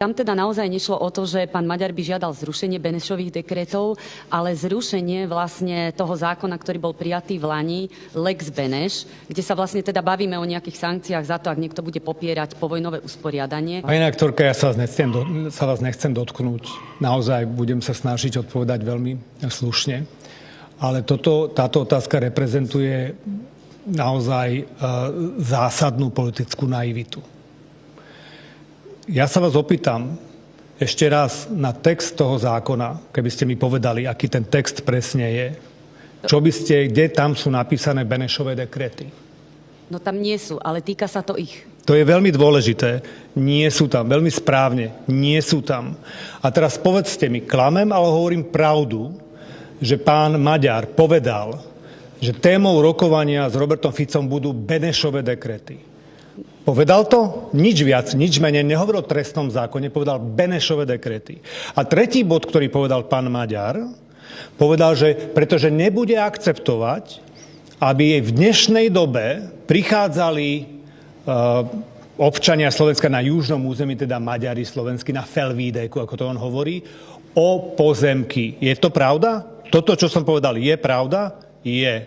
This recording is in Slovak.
Tam teda naozaj nešlo o to, že pán Maďar by žiadal zrušenie Benešových dekretov, ale zrušenie vlastne toho zákona, ktorý bol prijatý v Lani, Lex Beneš, kde sa vlastne teda bavíme o nejakých sankciách za to, ak niekto bude popierať povojnové usporiadanie. Pani rektorka, ja sa vás nechcem dotknúť. Naozaj budem sa snažiť odpovedať veľmi slušne. Ale táto otázka reprezentuje naozaj zásadnú politickú naivitu. Ja sa vás opýtam ešte raz na text toho zákona, keby ste mi povedali, aký ten text presne je. Kde tam sú napísané Benešové dekrety? No tam nie sú, ale týka sa to ich. To je veľmi dôležité. Nie sú tam. Veľmi správne. Nie sú tam. A teraz povedzte mi, klamem, ale hovorím pravdu, že pán Maďar povedal, že témou rokovania s Robertom Ficom budú Benešové dekrety. Povedal to? Nič viac, nič menej. Nehovoril o trestnom zákone, povedal Benešové dekrety. A tretí bod, ktorý povedal pán Maďar, povedal, že pretože nebude akceptovať, aby v dnešnej dobe prichádzali občania Slovenska na južnom území, teda Maďari slovenskí, na Felvídeku, ako to on hovorí, o pozemky. Je to pravda? Toto, čo som povedal, je pravda? Je.